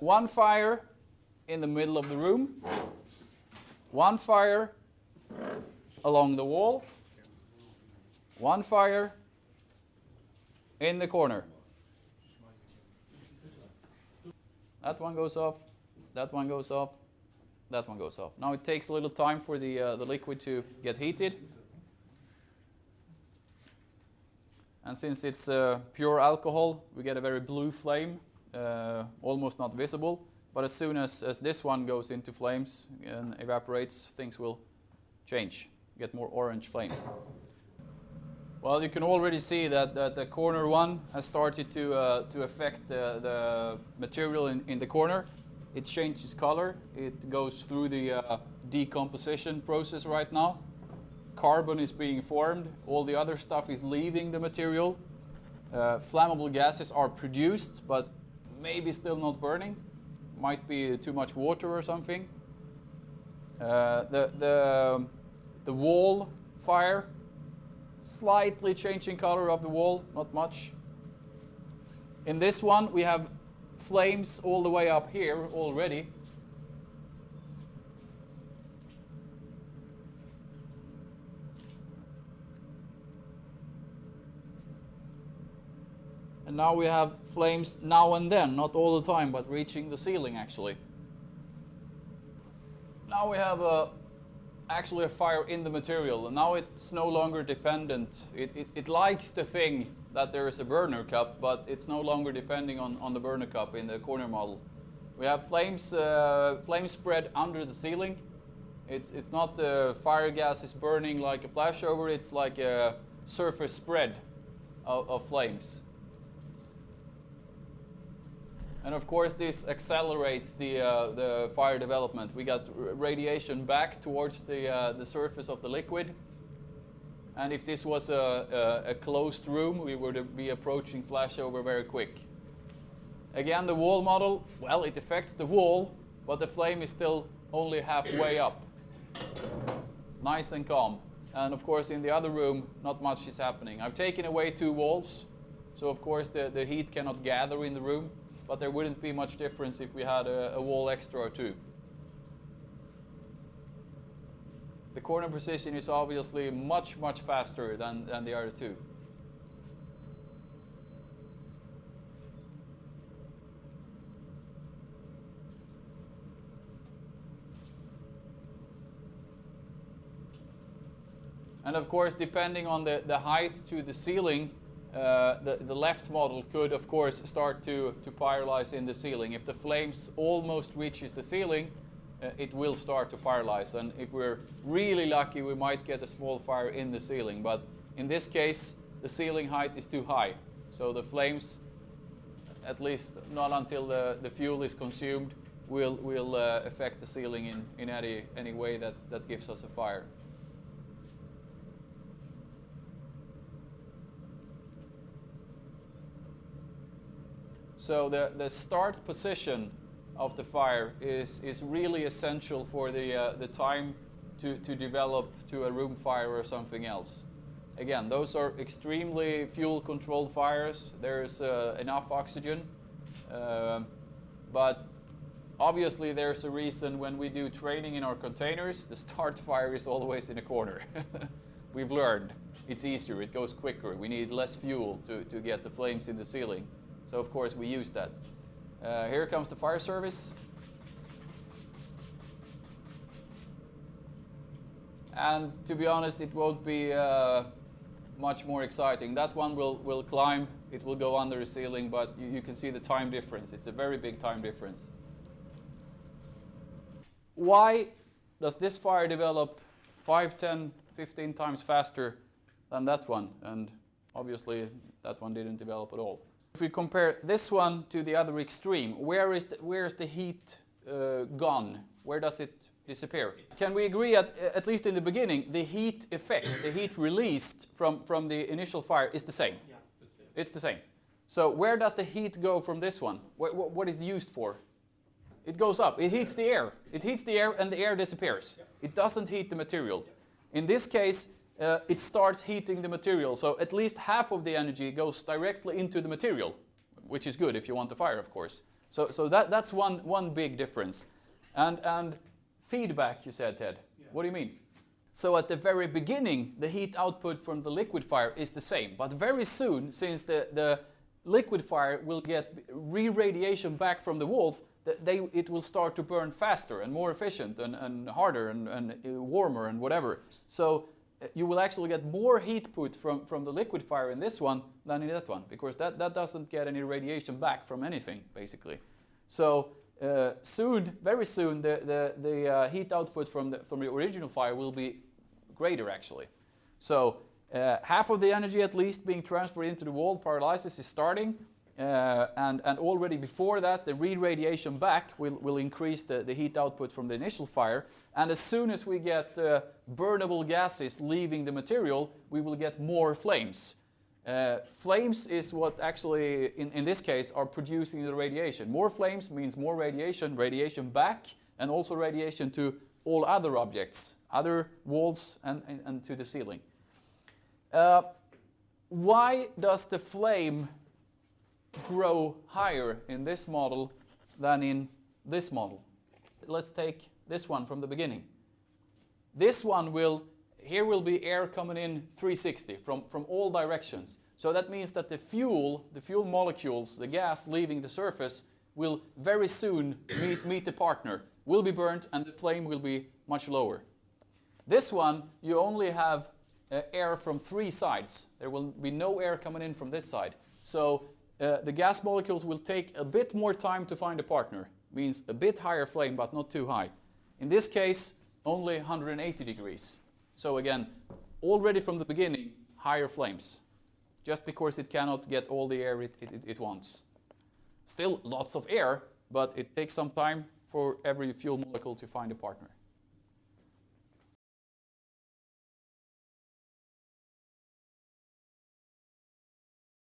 one fire in the middle of the room, one fire along the wall, one fire in the corner. That one goes off, that one goes off, that one goes off. Now it takes a little time for the liquid to get heated. And since it's pure alcohol, we get a very blue flame, almost not visible. But as soon as this one goes into flames and evaporates, things will change, get more orange flame. Well, you can already see that the corner one has started to affect the material in the corner. It changes color. It goes through the decomposition process right now. Carbon is being formed. All the other stuff is leaving the material. Flammable gases are produced, but maybe still not burning. Might be too much water or something. The wall fire, slightly changing color of the wall, not much. In this one we have flames all the way up here already. And now we have flames now and then, not all the time, but reaching the ceiling actually. Now we have actually a fire in the material, and now it's no longer dependent. It likes to think that there is a burner cup, but it's no longer depending on the burner cup in the corner model. We have flames spread under the ceiling. It's not fire gases burning like a flashover, it's like a surface spread of flames. And of course this accelerates the fire development. We got radiation back towards the surface of the liquid. And if this was a closed room, we would be approaching flashover very quick. Again, the wall model, well, it affects the wall, but the flame is still only halfway up. Nice and calm. And of course in the other room, not much is happening. I've taken away 2 walls, so of course the heat cannot gather in the room. But there wouldn't be much difference if we had a wall extra or 2. The corner position is obviously much faster than the other 2. And of course, depending on the height to the ceiling, the left model could, of course, start to pyrolyze in the ceiling. If the flames almost reaches the ceiling, it will start to pyrolyze. And if we're really lucky, we might get a small fire in the ceiling. But in this case, the ceiling height is too high. So the flames, at least not until the fuel is consumed, will affect the ceiling in any way that gives us a fire. So the start position of the fire is really essential for the time to develop to a room fire or something else. Again, those are extremely fuel controlled fires. There's enough oxygen, but obviously there's a reason when we do training in our containers, the start fire is always in a corner. We've learned it's easier, it goes quicker, we need less fuel to get the flames in the ceiling. So of course we use that. Here comes the fire service. And to be honest, it won't be much more exciting. That one will climb, it will go under the ceiling, but you can see the time difference. It's a very big time difference. Why does this fire develop 5, 10, 15 times faster than that one? And obviously that one didn't develop at all. If we compare this one to the other extreme, where is the heat gone? Where does it disappear? Can we agree at least in the beginning, the heat effect, the heat released from the initial fire is the same? Yeah, it's the same. So where does the heat go from this one? What is it used for? It goes up. It heats the air. It heats the air and the air disappears. Yeah. It doesn't heat the material. Yeah. In this case, it starts heating the material. So at least half of the energy goes directly into the material, which is good if you want the fire, of course. So that's one big difference. And feedback, you said, Ted. Yeah. What do you mean? So at the very beginning, the heat output from the liquefier is the same. But very soon, since the liquefier will get re-radiation back from the walls, it will start to burn faster and more efficient and harder and warmer and whatever. So you will actually get more heat put from the liquefier in this one than in that one, because that doesn't get any radiation back from anything, basically. So very soon, the heat output from the original fire will be greater, actually. So half of the energy, at least, being transferred into the wall pyrolysis is starting, and already before that, the re-radiation back will increase the heat output from the initial fire. And as soon as we get burnable gases leaving the material, we will get more flames. Flames is what actually, in this case, are producing the radiation. More flames means more radiation back, and also radiation to all other objects, other walls and to the ceiling. Why does the flame grow higher in this model than in this model? Let's take this one from the beginning. This one here will be air coming in 360 from all directions. So that means that the fuel molecules, the gas leaving the surface, will very soon meet the partner, will be burnt, and the flame will be much lower. This one, you only have air from 3 sides. There will be no air coming in from this side. So the gas molecules will take a bit more time to find a partner. Means a bit higher flame, but not too high. In this case, only 180 degrees. So again, already from the beginning, higher flames, just because it cannot get all the air it wants. Still lots of air, but it takes some time for every fuel molecule to find a partner.